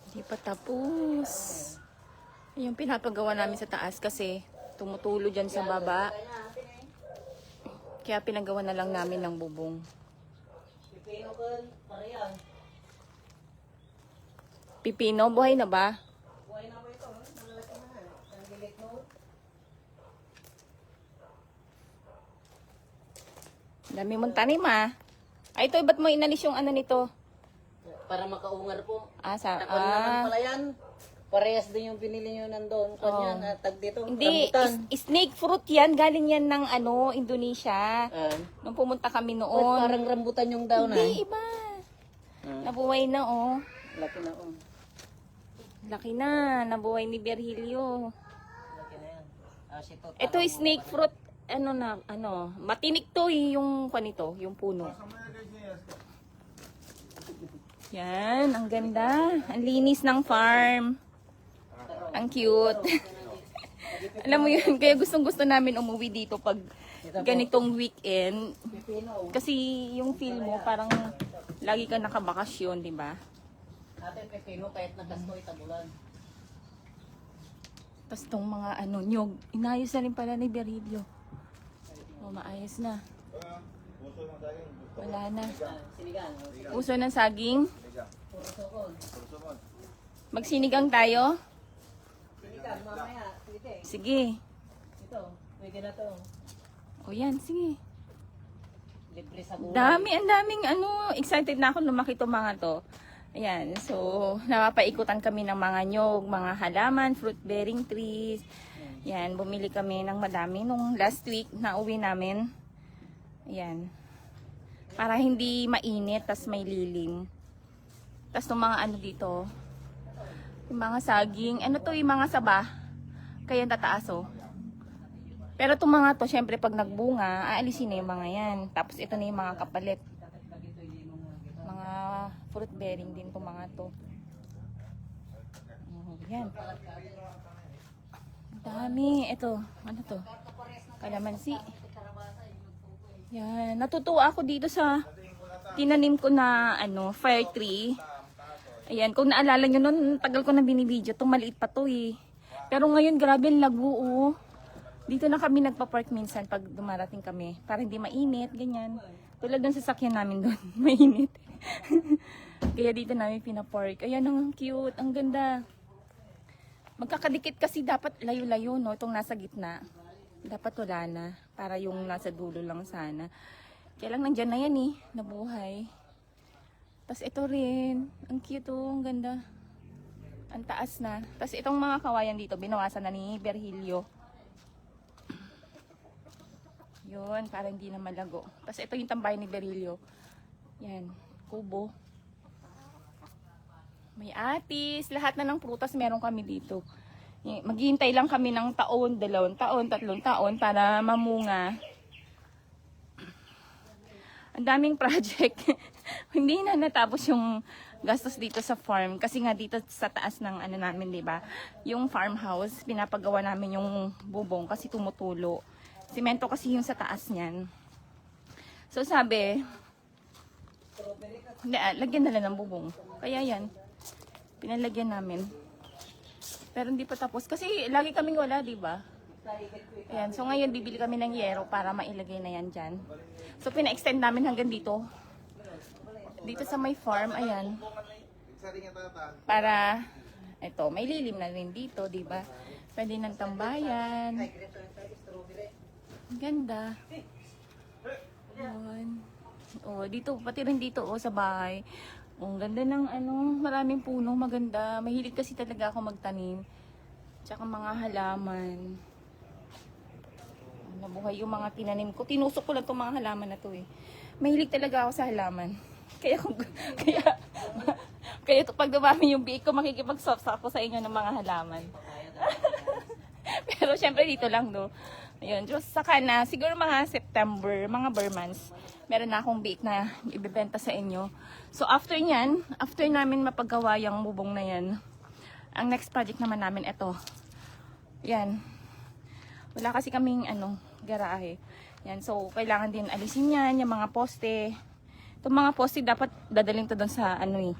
Hindi pa tapos. Yung pinapagawa namin sa taas kasi tumutulo dyan sa baba. Kaya pinagawa na lang namin ng bubong. Pipino, buhay na ba? Buhay na po ito. Malalaki na. Ang gilit mo. Dami mong tanim ah. Ay, ito, ba't mo inalis yung ano nito? Para makaungar po. Sa Naman pala yan. Parehas din yung pinili nyo nandun. Kanya, tag dito. Hindi, Rambutan. snake fruit yan. Galing yan ng Indonesia. Nung pumunta kami noon. Parang rambutan yung daw na. Hindi, iba. Nabuhay na, oh. Laki na oh. Laki na. Nabuhay ni Virgilio. Laki na yan. Ito is snake fruit. Matinik to yung kanito, yung puno. Yan, ang ganda. Ang linis ng farm. Ang cute. Alam mo yun, kaya gustong-gusto namin umuwi dito pag ganitong weekend. Kasi yung feel mo, parang lagi ka nakabakasyon, di ba? Ate, pepino, kahit nagastoy, tabulan. Tapos tong mga nyog, inayos na rin pala ni Virgilio. O, maayos na. Wala na. Sinigang. Puso ng saging. Puro sokol. Magsinigang tayo. Sinigang, mamaya. Sige. Sige. Ito, pwede na to. O yan, sige. Libre sa buhay. Ang daming excited na ako nung makita mga to. Ayan, so napapaikutan kami ng mga nyog, mga halaman, fruit bearing trees. Yan, bumili kami ng madami nung last week na uwi namin. Ayan. Para hindi mainit, tas may lilim. Tas itong mga dito, yung mga saging, yung mga saba, kaya tataas oh. Pero itong mga to, syempre pag nagbunga, aalisin na yung mga yan. Tapos ito na yung mga kapalit. Mga fruit bearing din itong mga to. Yan. Ang dami. Ito, ano to? Kalamansi. Yan. Natutuwa ako dito sa tinanim ko na fire tree. Ayan, kung naalala nyo nun, tagal ko na binibideo. Itong maliit pa to eh. Pero ngayon, grabe ang lago oh. Dito na kami nagpa-park minsan pag dumarating kami. Para hindi mainit, ganyan. Tulad ng sasakyan namin doon, mainit. Kaya dito namin pinapark. Ayan, ang cute, ang ganda. Magkakadikit kasi dapat layo-layo, no? Itong nasa gitna. Dapat wala na. Para yung nasa dulo lang sana. Kaya lang nandyan na yan eh, nabuhay. Tapos ito rin, ang cute oh, ang ganda. Ang taas na. Tapos itong mga kawayan dito, binawasan na ni Virgilio. Yun, para hindi na malago. Tapos ito yung tambay ni Virgilio. Yan, kubo. May atis, lahat na ng prutas meron kami dito. Maghihintay lang kami ng taon, 2 taon, 3 taon para mamunga. Ang daming project. Hindi na natapos yung gastos dito sa farm. Kasi nga dito sa taas ng namin, di ba? Yung farmhouse, pinapagawa namin yung bubong kasi tumutulo. Simento kasi yung sa taas niyan. So sabi, lagyan na lang ng bubong. Kaya yan, pinalagyan namin. Pero hindi pa tapos. Kasi lagi kaming wala, di ba? Ayan, so ngayon bibili kami ng yero para mailagay na yan dyan. So pina-extend namin hanggang dito. Dito sa may farm, ayan. Para, ito, may lilim na rin dito, di ba? Pwede ng tambayan. Ang ganda. Ayan. Oh, dito, pati rin dito, sa bahay. Ang ganda ng maraming puno, maganda. Mahilig kasi talaga ako magtanim. Tsaka mga halaman. Nabuhay yung mga tinanim ko. Tinusok ko lang itong mga halaman na to eh. Mahilig talaga ako sa halaman. Kaya pag dumami yung biik ko, makikipag-softs ako sa inyo ng mga halaman. Pero syempre dito lang, no. Ayun, just saka na, siguro mga September, mga Burmans, meron na akong biik na ibibenta sa inyo. So after nyan, after namin mapagawa yung bubong na yan, ang next project naman namin, ito. Yan. Wala kasi kaming garahe. Yan, so kailangan din alisin yan, yung mga poste. Itong mga poste dapat dadaling to doon sa ano eh.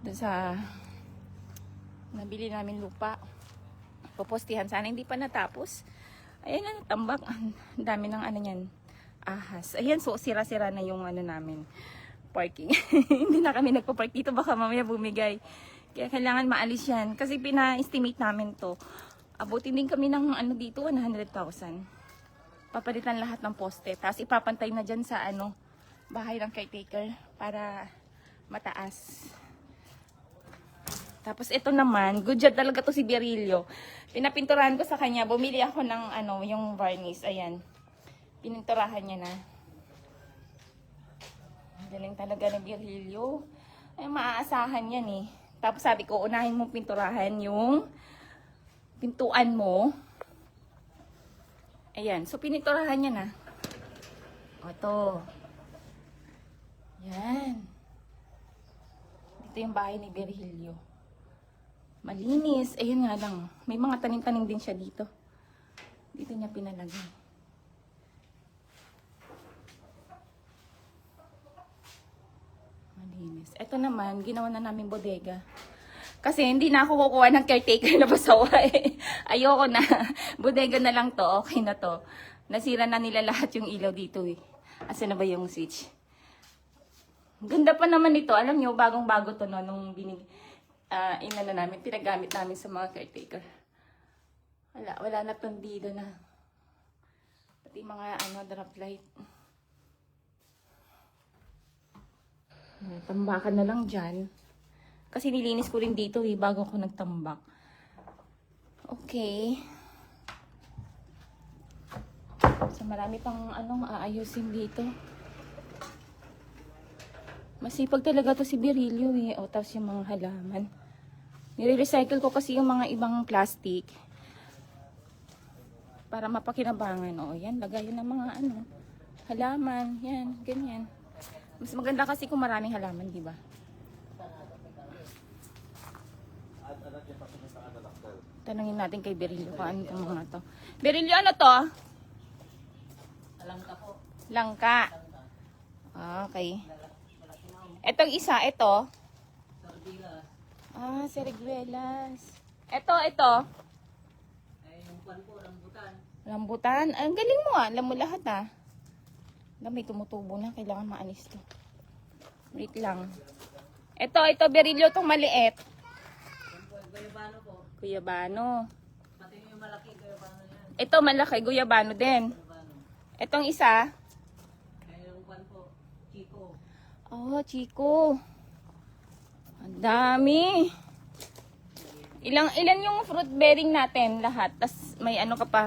Doon sa nabili namin lupa. Popostihan. Sana hindi pa natapos. Ayan na, tambak. Ang dami ng ano yan. Ahas. Ayan, so sira-sira na yung ano namin. Parking. Hindi na kami nagpa-park dito. Baka mamaya bumigay. Kaya kailangan maalis yan. Kasi pina-estimate namin to. Abutin din kami ng ano dito, 100,000. Papalitan lahat ng poste. Tapos ipapantay na dyan sa ano, bahay ng caretaker para mataas. Tapos ito naman, good job talaga to si Berilio. Pinapinturahan ko sa kanya. Bumili ako ng ano, yung varnish. Ayan. Pininturahan niya na. Galing talaga ng Berilio. Ay, maaasahan yan eh. Tapos sabi ko, unahin mong pinturahan yung pintuan mo. Ayan. So, pininturahan niya na. O, ito. Yan. Dito yung bahay ni Berilio. Malinis. Ayun nga lang. May mga tanim-tanim din siya dito. Dito niya pinalagay. Malinis. Ito naman, ginawa na namin bodega. Kasi hindi na ako kukuha ng caretaker na pasawa eh. Ayoko na. Bodega na lang to. Okay na to. Nasira na nila lahat yung ilaw dito eh. Asa na ba yung switch? Ganda pa naman ito. Alam nyo, bagong-bago to no, nung inano namin, pinagamit namin sa mga caretaker. Wala na tondido na. Pati mga drop light. Tambakan na lang dyan. Kasi nilinis ko rin dito eh, bago ako nagtambak. Okay. So marami pang aayusin dito. Masipag talaga to si Berilio eh. O, tapos yung mga halaman. Nire-recycle ko kasi yung mga ibang plastic. Para mapakinabangan. O, yan. Lagayan ng mga halaman. Yan, ganyan. Mas maganda kasi kung maraming halaman, di ba? Tanungin natin kay Berilio kung ano itong mga to. Berilio, ano to? Langka po. Langka. Okay. Etong isa, ito. Sardinas. Seriguelas. Ito. Ay, yung pan po, rambutan. Rambutan. Ang galing mo alam mo lahat May tumutubo na. Kailangan maalis to. Wait lang. Ito, Berilio, itong maliit. Yan po, guyabano po. Guyabano. Pati yung malaki, guyabano yan. Ito, malaki. Guyabano din. Guyabano. Itong isa. Ay, yung pan po, Chico. Oh, Chico. Ang dami. Ilan yung fruit bearing natin lahat? Tas may ano ka pa?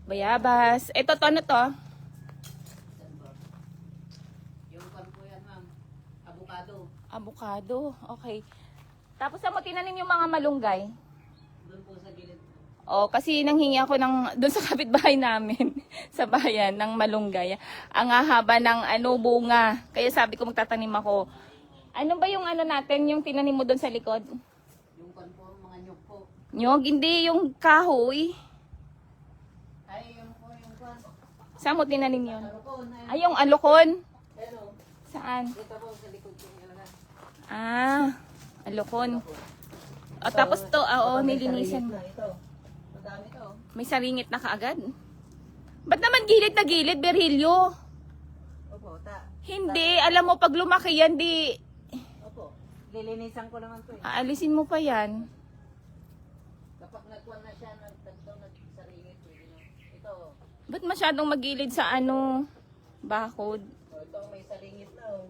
Bayabas. Ito to, ano to? Yung pan po yan, ma'am. Avocado. Avocado. Okay. Tapos saan mo tinanim yung mga malunggay? Doon po sa gilid. Oh, kasi nanghingi ako doon sa kapitbahay namin sa bayan ng malunggay. Ang hahaba ng bunga. Kaya sabi ko magtatanim ako. Ano ba yung natin, yung tinanim mo doon sa likod? Yung pan po, mga nyug po. Nyog, hindi yung kahoy. Ay, yung po, yung pan. Saan mo tinanim yun? Alukon. Ay, yung alukon. Pero, Saan? dito po sa likod ko yung alaga. Alukon. O, tapos to, nilinisan mo. Ito. Madami to. May saringit na kaagad. Ba't naman gilid na gilid, Berilio? Opo, Hindi, alam mo, pag lumaki yan, Opo. Lilinisan ko naman to eh. aalisin mo pa yan. Kapag nagkuhan na siya, nagsaringit. Ito. Ba't masyadong magilid sa bakod? Ito, may saringit na oh.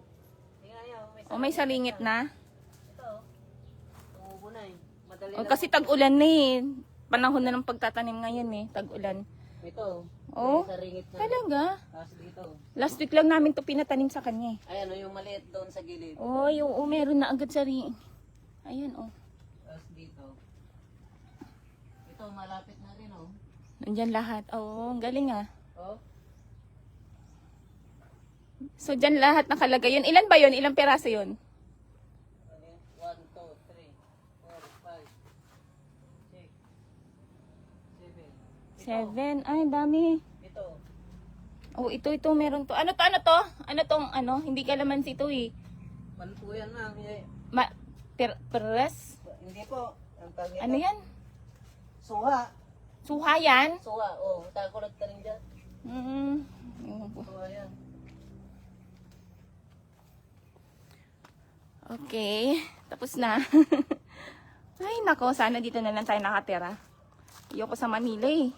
Tingnan niyo, O, may saringit na? Ito. Tumubo na eh. Madali O, lang. kasi tag-ulan na eh. Panahon na ng pagtatanim ngayon eh, tag-ulan. Ito. Oh, May saringit na. talaga? Tapos dito. Last week lang namin to pinatanim sa kanya eh. Ay, yung maliit doon sa gilid. Oh, meron na agad sa ring. Ayan Tapos dito. Ito, malapit na rin oh. Nandyan lahat. Oo, ang galing Oh. So, dyan lahat nakalagay yun. Ilan ba yun? Ilang peraso yun? 1, 2, 3, 4, 5, 6, 7. 7. Ay, dami. Ito. Oh, ito, meron to. Ano to, ano to? Ano tong, ano? Hindi kalamansi ito eh. Man po yan, ma'am. Peres? Hindi po. Ang tawag Ano yan? Suha. Suha yan? Suha, oh. Takulat ka rin dyan. Ewan ko. Suha yan. Okay. Tapos na. Ay, nako. Sana dito na lang tayo nakatira. Ayoko sa Manila eh.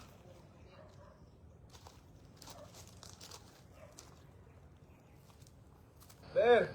Sir,